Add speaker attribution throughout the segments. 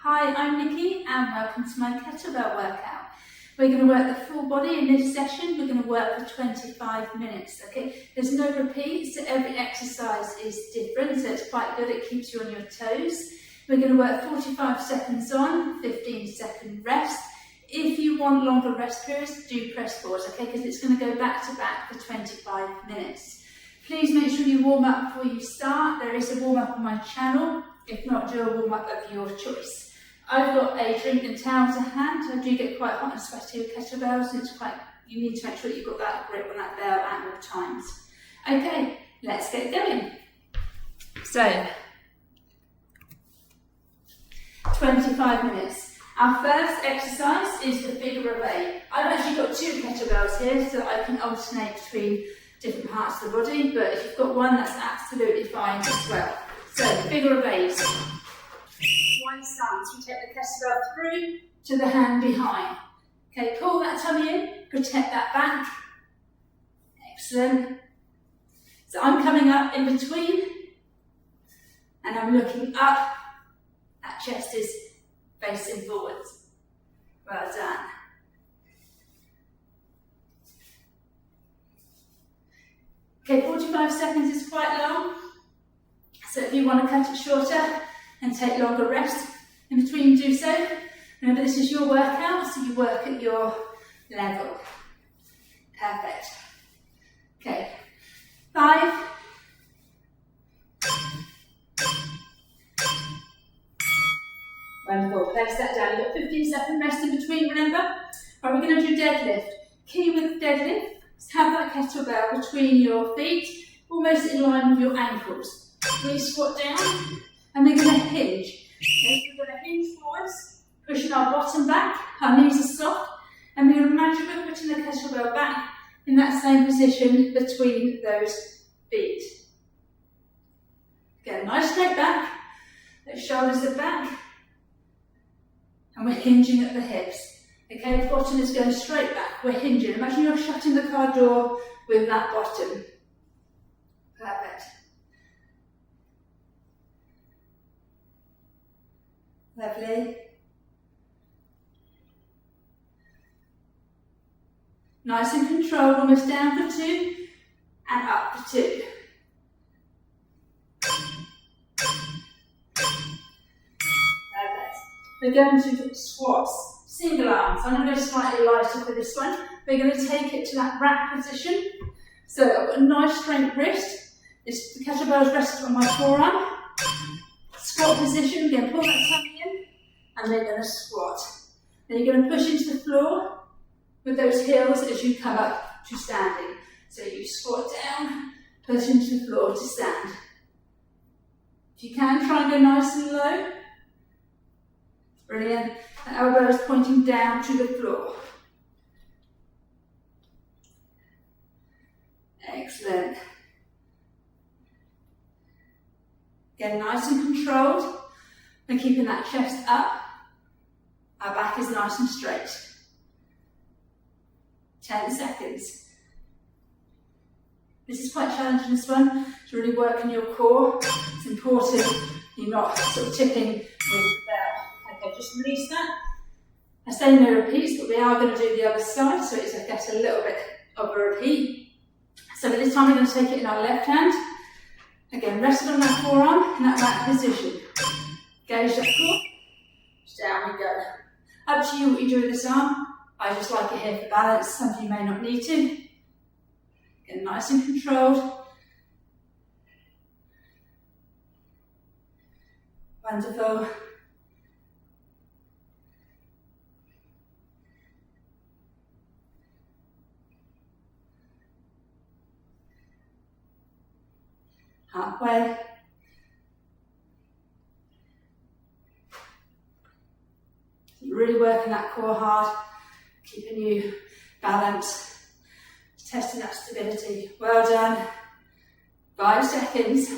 Speaker 1: Hi, I'm Nikki and welcome to my kettlebell workout. We're going to work the full body in this session. We're going to work for 25 minutes, okay? There's no repeats, so every exercise is different, so it's quite good, it keeps you on your toes. We're going to work 45 seconds on, 15-second rest. If you want longer rest periods, do press pause, okay? Because it's going to go back to back for 25 minutes. Please make sure you warm up before you start. There is a warm up on my channel. If not, do a warm up of your choice. I've got a drink and towel to hand. I do get quite hot and sweaty with kettlebells. You need to make sure that you've got that grip on that bell at all times. Okay, let's get going. So, 25 minutes. Our first exercise is the figure of 8. I've actually got 2 kettlebells here so that I can alternate between different parts of the body, but if you've got one, that's absolutely fine as well. So, figure of 8. One stance, you take the kettlebell through to the hand behind. Okay, pull that tummy in, protect that back. Excellent. So I'm coming up in between and I'm looking up. That chest is facing forwards. Well done. Okay, 45 seconds is quite long. So if you want to cut it shorter and take longer rest in between, do so. Remember, this is your workout, so you work at your level. Perfect. Okay, 5, 1, 4. Place that down. You've got 15-second rest in between, remember? Right, we're going to do deadlift. Key with deadlift is have that kettlebell between your feet, almost in line with your ankles. We squat down. And we're going to hinge. Okay, we're going to hinge forwards, pushing our bottom back, our knees are soft, and we're going to imagine we're putting the kettlebell back in that same position between those feet. Get a nice straight back, those shoulders are back, and we're hinging at the hips. Okay, the bottom is going straight back, we're hinging. Imagine you're shutting the car door with that bottom. Perfect. Lovely. Nice and controlled, almost down for 2 and up for 2. Perfect. We're going to do squats, single arms. I'm going to go slightly lighter for this one. We're going to take it to that rack position. So I've got a nice straight wrist. The kettlebell is rested on my forearm. Squat position, again, pull that tummy in, and we're going to squat. Then you're going to push into the floor with those heels as you come up to standing. So you squat down, push into the floor to stand. If you can, try and go nice and low. Brilliant. The elbow is pointing down to the floor. Excellent. Again, nice and controlled. We're keeping that chest up. Our back is nice and straight. 10 seconds. This is quite challenging, this one, to really work on your core. It's important you're not sort of tipping with the bell. Okay, just release that. I say no repeats, but we are going to do the other side, so it's, I guess, a little bit of a repeat. So this time we're going to take it in our left hand. Again, rested on that forearm in that back position. Gauge that core. Down we go. Up to you what you do with this arm. I just like it here for balance. Some of you may not need to. Again, nice and controlled. Wonderful. Halfway. You're really working that core hard, keeping you balanced, testing that stability. Well done. 5 seconds.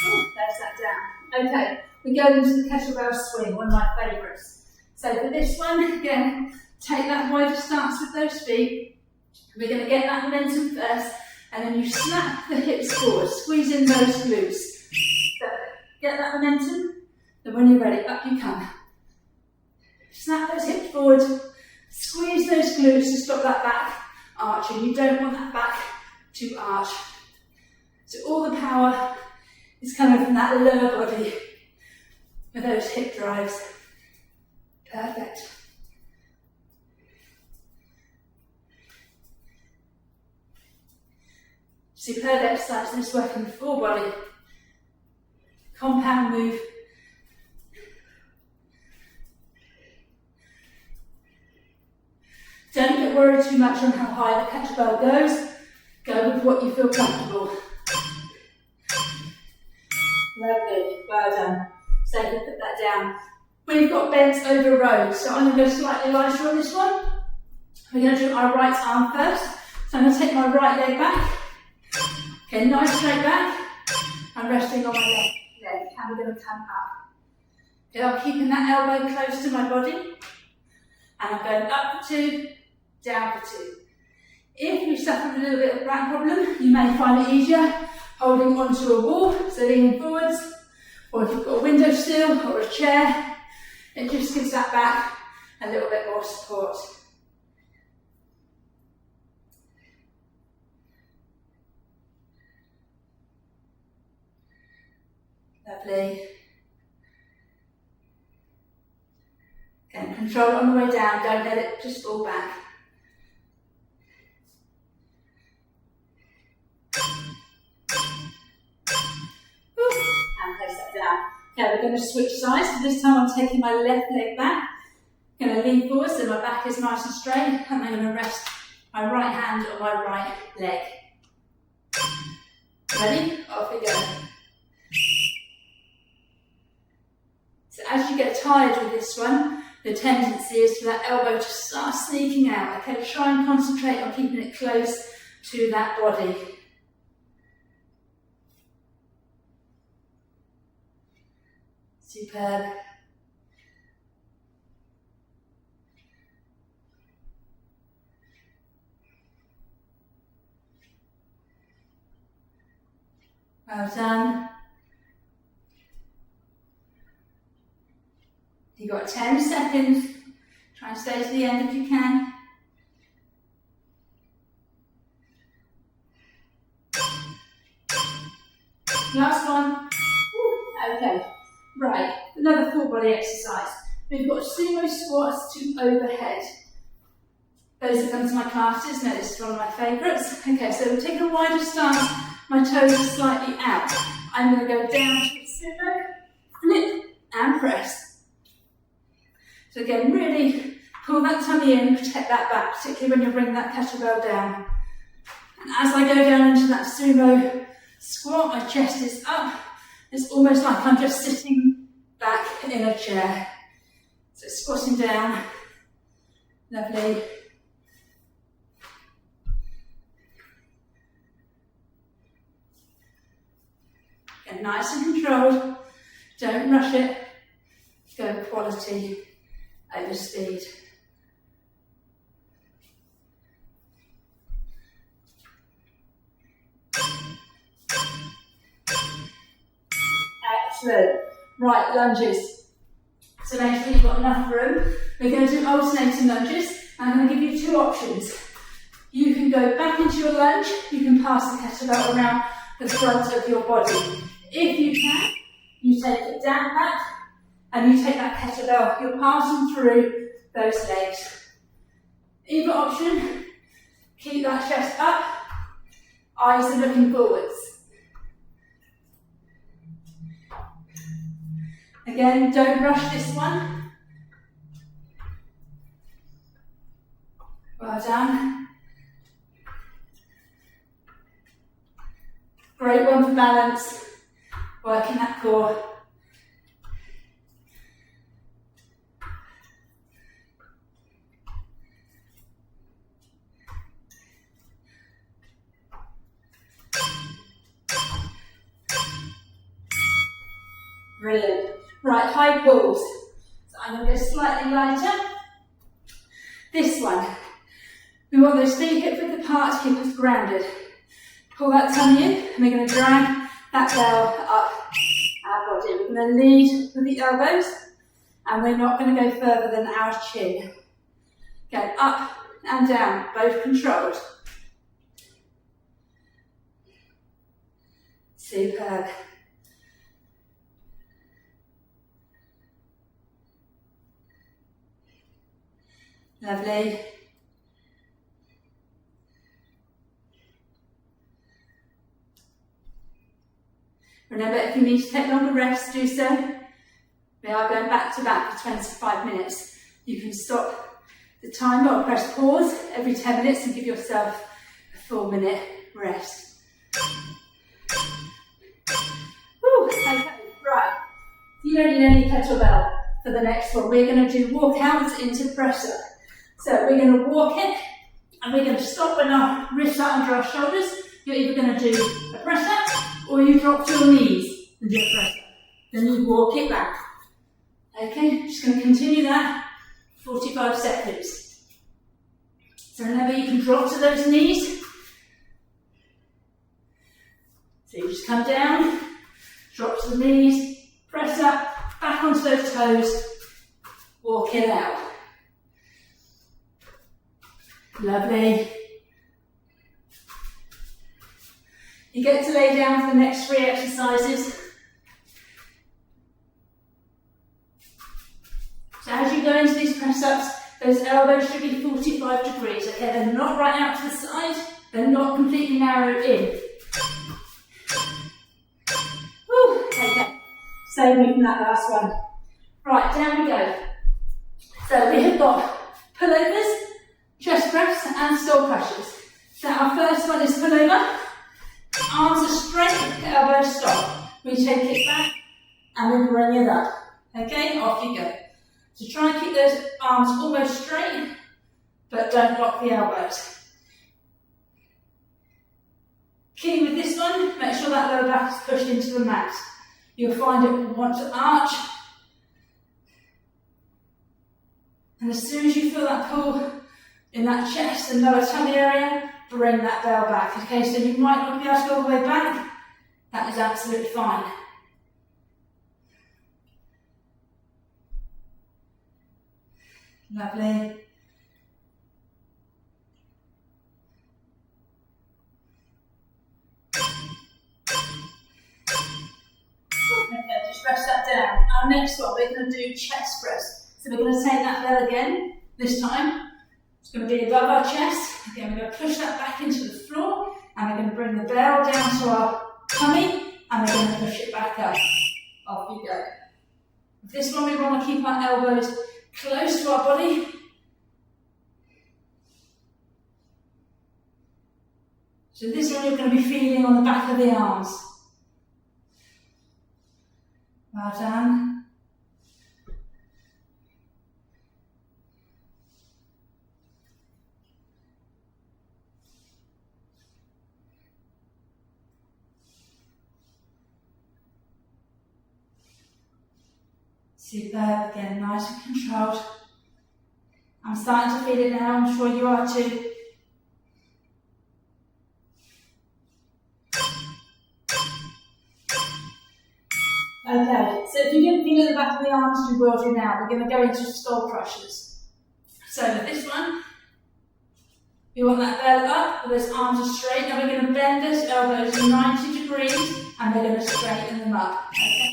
Speaker 1: Oh, there's that down. Okay, we go into the kettlebell swing, one of my favourites. So for this one, again, take that wider stance with those feet. We're going to get that momentum first, and then you snap the hips forward, squeeze in those glutes. So Get that momentum. Then when you're ready, up you come. Snap those hips forward. Squeeze those glutes to stop that back arching. You don't want that back to arch. So all the power is coming from that lower body with those hip drives. Perfect. Superb exercise, this is working the full body. Compound move. Don't get worried too much on how high the kettlebell goes. Go with what you feel comfortable. Lovely, well done. So you put that down. We've got bent over rows, so I'm going to go slightly lighter on this one. We're going to do our right arm first. So I'm going to take my right leg back. Okay, nice straight back. I'm resting on my left leg, and we're going to come up. Okay, I'm keeping that elbow close to my body, and I'm going up for 2, down for 2. If you suffer a little bit of back problem, you may find it easier holding onto a wall, so leaning forwards, or if you've got a windowsill or a chair, it just gives that back a little bit more support. Lovely. Again, control it on the way down, don't let it just fall back. And place that down. Okay, we're going to switch sides. So this time I'm taking my left leg back. I'm going to lean forward so my back is nice and straight, and then I'm going to rest my right hand on my right leg. Ready? Off we go. So as you get tired with this one, the tendency is for that elbow to start sneaking out. Okay, try and concentrate on keeping it close to that body. Superb. Well done. You've got 10 seconds. Try and stay to the end if you can. Last one. Okay. Right, another full body exercise. We've got sumo squats to overhead. Those that come to my classes know this is one of my favourites. Okay, so we'll take a wider stance. My toes are slightly out. I'm going to go down to the sumo, flip and press. So again, really pull that tummy in, protect that back, particularly when you're bringing that kettlebell down. And as I go down into that sumo squat, my chest is up. It's almost like I'm just sitting back in a chair. So squatting down, lovely. Get nice and controlled, don't rush it, go quality over speed. Excellent. Right, lunges. So make sure you've got enough room. We're going to do alternating lunges. I'm going to give you 2 options. You can go back into your lunge, you can pass the kettlebell around the front of your body. If you can, you take it down back, and you take that kettlebell, you're passing through those legs. Either option, keep that chest up, eyes are looking forwards. Again, don't rush this one. Well done. Great one for balance, working that core. Brilliant. Right, high pulls. So I'm going to go slightly lighter. This one, we want those feet hip width apart to keep us grounded. Pull that tummy in, and we're going to drag that bell up our body. We're We're going to lead with the elbows, and we're not going to go further than our chin. Go up and down, both controlled. Superb. Lovely. Remember, if you need to take longer rests, do so. We are going back to back for 25 minutes. You can stop the timer or press pause every 10 minutes and give yourself a 4-minute rest. Woo, okay, right. You don't need any kettlebell for the next one. We're going to do walkouts into press up. So we're going to walk it, and we're going to stop when our wrists are under our shoulders. You're either going to do a press up, or you drop to your knees and do a press up. Then you walk it back. Okay, just going to continue that 45 seconds. So remember, you can drop to those knees. So you just come down, drop to the knees, press up, back onto those toes, walk it out. Lovely. You get to lay down for the next 3 exercises. So as you go into these press-ups, those elbows should be 45 degrees, okay? They're not right out to the side, they're not completely narrowed in. Woo, okay. Save me from that last one. Right, down we go. So we have got pullovers, chest press and skull crushes. So our first one is pullover. Arms are straight, elbows stop. We take it back and we bring it up. Okay, off you go. So try and keep those arms almost straight, but don't lock the elbows. Key with this one, make sure that lower back is pushed into the mat. You'll find it will want to arch. And as soon as you feel that pull in that chest and lower tummy area, bring that bell back. Okay, so you might not be able to go all the way back. That is absolutely fine. Lovely. Okay, just rest that down. Our next one, we're going to do chest press. So we're going to take that bell again, this time. It's going to be above our chest. Again, we're going to push that back into the floor, and we're going to bring the bell down to our tummy, and we're going to push it back up. Off you go. This one, we want to keep our elbows close to our body. So this one, you're going to be feeling on the back of the arms. Well done. Superb, again, nice and controlled. I'm starting to feel it now, I'm sure you are too. Okay, so if you didn't feel at the back of the arms, you will do now. We're going to go into skull crushers. So with this one, we want that bell up, with those arms are straight, and we're going to bend those elbows 90 degrees, and we're going to straighten them up. Okay?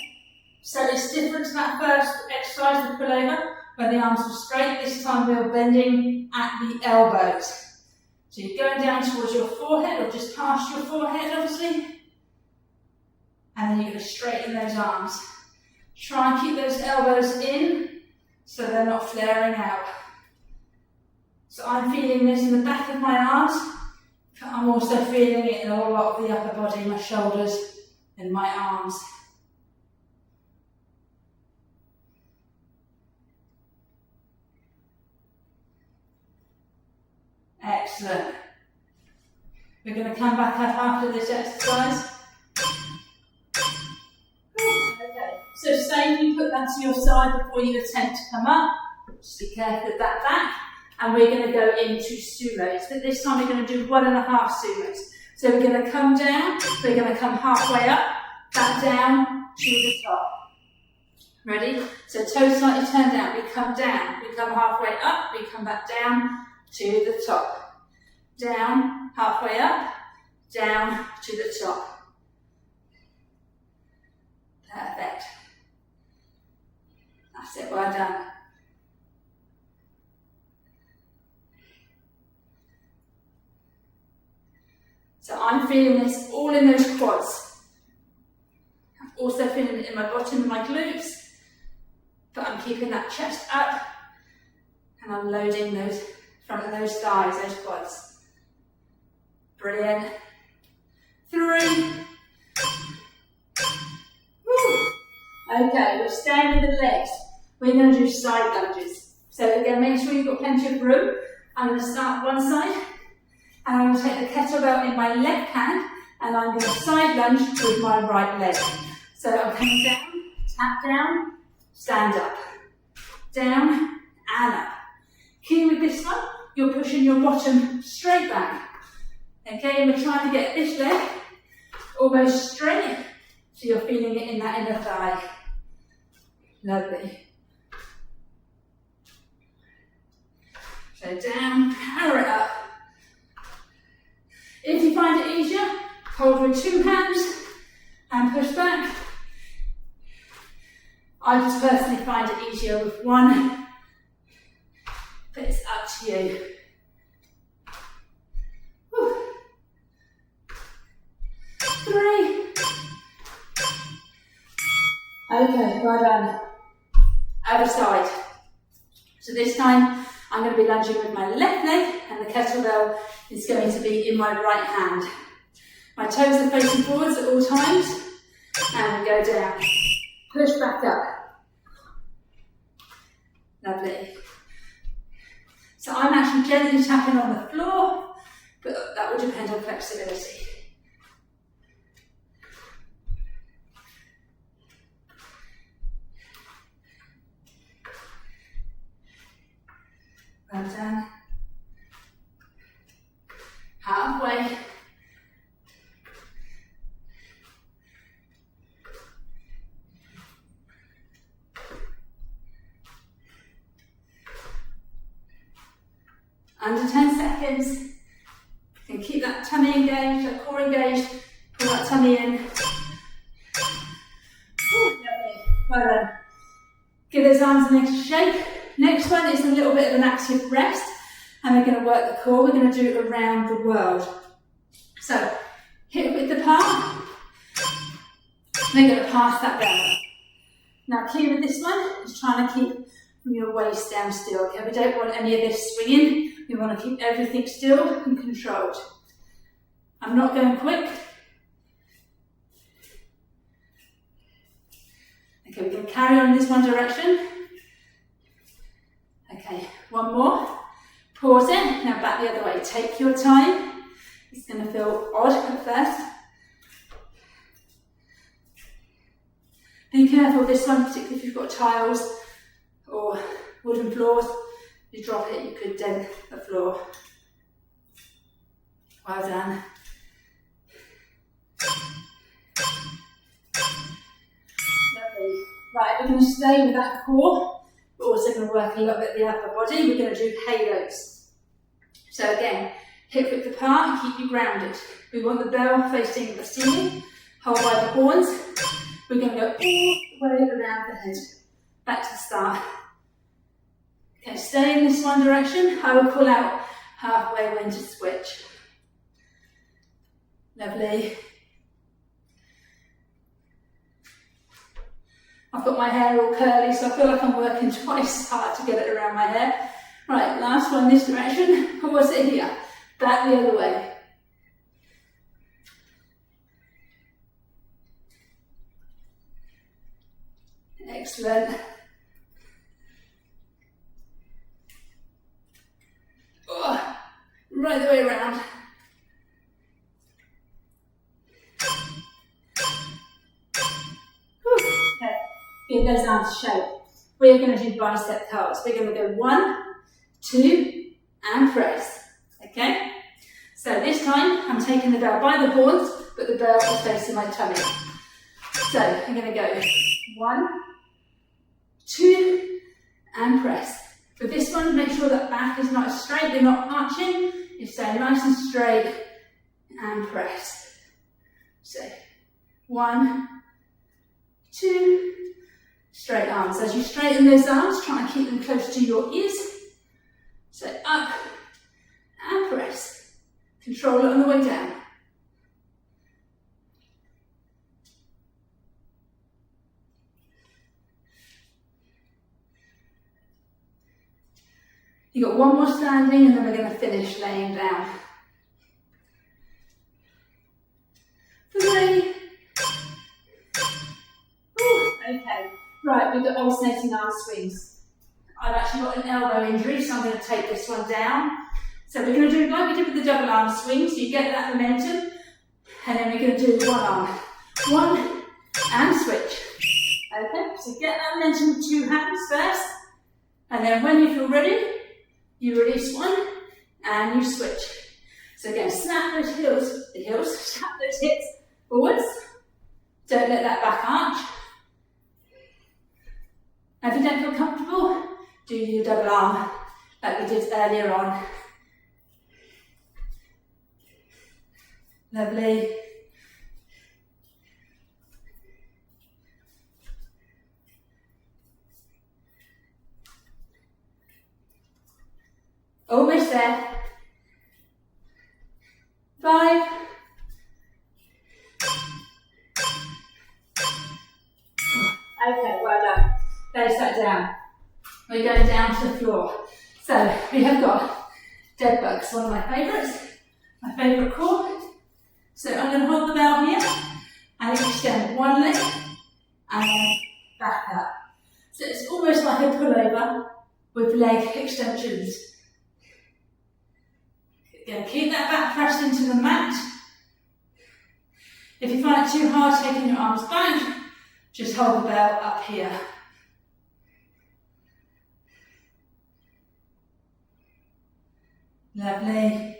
Speaker 1: So it's different to that first exercise, the pullover, where the arms were straight. This time we're bending at the elbows. So you're going down towards your forehead, or just past your forehead, obviously. And then you're going to straighten those arms. Try and keep those elbows in, so they're not flaring out. So I'm feeling this in the back of my arms, but I'm also feeling it in a lot of the upper body, my shoulders and my arms. Excellent. We're going to come back up after this exercise. Okay, so say you put that to your side before you attempt to come up. Just be careful of that back. And we're going to go into sumos. But this time we're going to do 1.5 sumos. So we're going to come down, we're going to come halfway up, back down to the top. Ready? So toes slightly turned down. We come down. We come halfway up. We come back down to the top. Down, halfway up, down to the top. Perfect. That's it, well done. So I'm feeling this all in those quads. I'm also feeling it in my bottom and my glutes, but I'm keeping that chest up and I'm loading those front of those thighs, those quads. Brilliant. 3. Woo. Okay, we're staying with the legs. We're going to do side lunges. So again, make sure you've got plenty of room. I'm going to start one side, and I'm going to take the kettlebell in my left hand, and I'm going to side lunge with my right leg. So I'm coming down, tap down, stand up, down and up. Key with this one, you're pushing your bottom straight back. Okay, and we're trying to get this leg almost straight, so you're feeling it in that inner thigh. Lovely. So down, power it up. If you find it easier, hold with 2 hands and push back. I just personally find it easier with 1, but it's up to you. Whew. 3. Okay, well done. Other side. So this time I'm going to be lunging with my left leg, and the kettlebell is going to be in my right hand. My toes are facing forwards at all times, and we go down. Push back up. Lovely. So I'm actually gently tapping on the floor, but that will depend on flexibility. Well done. Halfway. Under 10 seconds. And keep that tummy engaged, that core engaged. Pull that tummy in. Ooh, lovely. Well done. Give those arms an extra shake. Next one is a little bit of an active rest, and we're going to work the core. We're going to do it around the world. So, hip width apart. We're going to pass that down. Now, key with this one is trying to keep your waist down still. Okay, we don't want any of this swinging. We want to keep everything still and controlled. I'm not going quick. Okay, we're going to carry on in this one direction. Okay, one more. Pause it. Now back the other way. Take your time. It's going to feel odd at first. Be careful this one, particularly if you've got tiles or wooden floors. You drop it, you could dent the floor. Well done. Lovely. Right, we're going to stay with that core. We're also going to work a little bit the upper body. We're going to do halos. So again, hip width apart, keep you grounded. We want the bell facing the ceiling, hold by the horns. We're going to go all the way around the head, back to the start. Okay, stay in this one direction. I will pull out halfway when to switch. Lovely. I've got my hair all curly, so I feel like I'm working twice as hard to get it around my hair. Right, last one this direction. Pause it here. Back the other way. Excellent. Oh, right the way around. Okay, give those arms a shake. We're going to do bicep curls. We're going to go 1, 2, and press. Okay? So this time, I'm taking the bell by the horns, but the bell is facing my tummy. So I'm going to go 1, 2, and press. For this one, make sure that back is nice straight, you're not arching, you stay nice and straight, and press. So, 1, 2, straight arms. As you straighten those arms, try and keep them close to your ears. So up and press. Control it on the way down. You've got one more standing and then we're going to finish laying down. 3. Ooh, okay. Right, we've got alternating arm swings. I've actually got an elbow injury, so I'm going to take this one down. So we're going to do like we did with the double arm swing, so you get that momentum, and then we're going to do one arm. 1, and switch. Okay, so get that momentum with 2 hands first, and then when you feel ready, you release 1, and you switch. So again, snap those snap those hips forwards. Don't let that back arch. Now, if you don't feel comfortable, do your double arm like we did earlier on. Lovely. Almost there. 5. Okay, well done. Place that down. We're going down to the floor. So we have got dead bugs, one of my favourites, my favourite core. So I'm going to hold the bell here and extend one leg and then back up. So it's almost like a pullover with leg extensions. Again, keep that back pressed into the mat. If you find it too hard taking your arms back, just hold the bell up here. Lovely.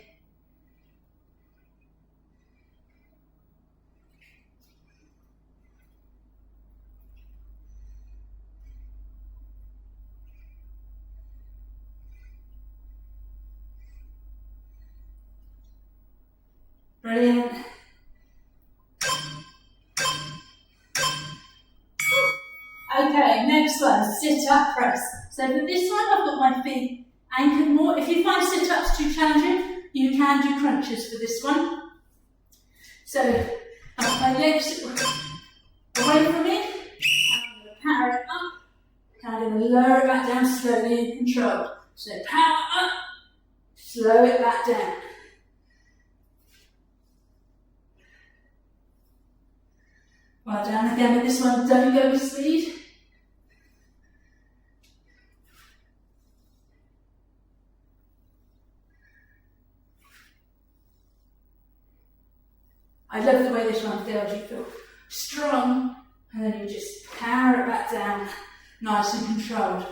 Speaker 1: Brilliant. Okay, next one, sit-up press. So for this one, I've got my feet anchored more. If you find sit-ups too challenging, you can do crunches for this one. So I've got my legs away from me. I'm going to power it up. And I'm going to lower it back down slowly and controlled. So power up, slow it back down. Well done. Again with this one, don't go with speed. I love the way this one feels. You feel strong, and then you just power it back down, nice and controlled.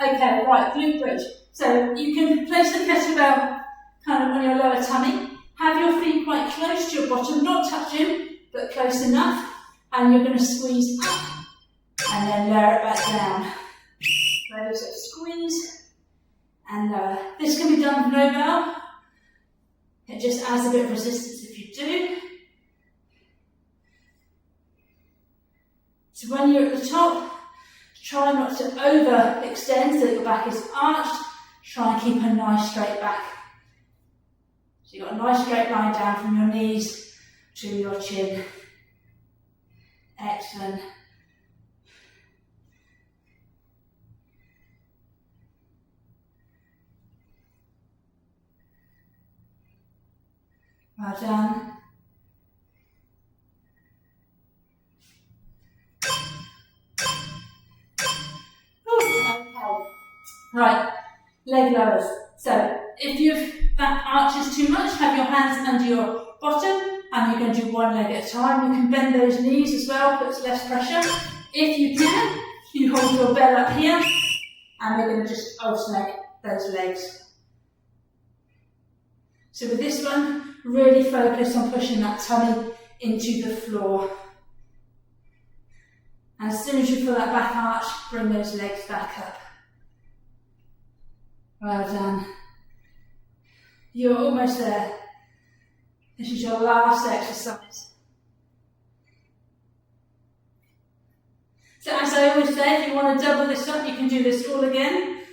Speaker 1: Okay, right, glute bridge. So you can place the kettlebell kind of on your lower tummy. Have your feet quite close to your bottom, not touching, but close enough. And you're going to squeeze up and then lower it back down. Ready, so squeeze and lower. This can be done with no bell. It just adds a bit of resistance if you do. So when you're at the top, try not to overextend so that your back is arched. Try and keep a nice straight back. So you've got a nice straight line down from your knees to your chin. Excellent. Well done. Right, leg lowers. So if that arches too much, have your hands under your bottom and you're going to do one leg at a time. You can bend those knees as well, puts less pressure. If you can, you hold your bell up here and we're going to just alternate those legs. So with this one, really focus on pushing that tummy into the floor. And as soon as you feel that back arch, bring those legs back up. Well done. You're almost there. This is your last exercise. So as I always say, if you want to double this up, you can do this all again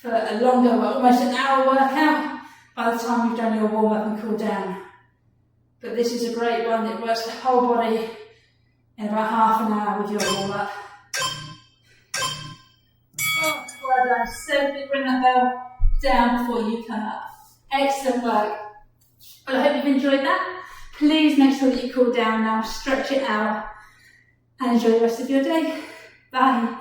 Speaker 1: for a longer, almost an hour workout by the time you've done your warm up and cool down. But this is a great one. It works the whole body in about half an hour with your warm up. Oh, well done. So bring that bell down before you come up. Excellent work. Well, I hope you've enjoyed that. Please make sure that you cool down now, stretch it out, and enjoy the rest of your day. Bye.